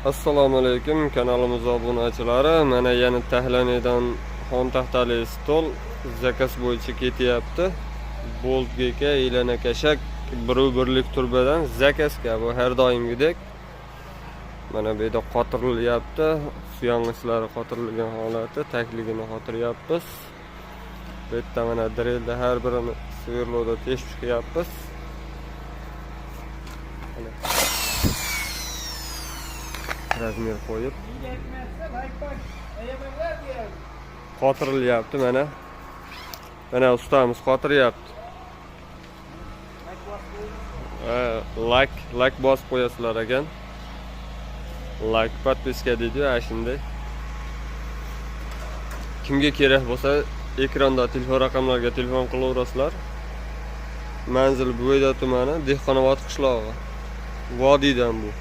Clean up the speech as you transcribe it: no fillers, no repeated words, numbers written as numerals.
Assalomu alaykum kanalimiz obunachilari. Mana yana Tahlaniydan xon taxtali stol zakaz bo'yicha ketyapti. Bolt GK ilana kashak 1/1lik turbadan zakazga bu har doimgidek. Mana bu yerda qotirilyapti. Suyong'ichlari qotirilgan holati, takligini qotiryapmiz. Bu yerda mana drelda har birini sverloda teshib chiqyapmiz. Razmer qo'yib qotirilyapti. Mana ustamiz qotiryapti. Like bosib qo'yasizlar ekan. Like podpiska deydi shunday. Kimga kerak bo'lsa ekranda telefon raqamlariga telefon qilaverasizlar. Manzil Bo'yda tumani, Dehqonobod qishlog'i. Vodiydan bu.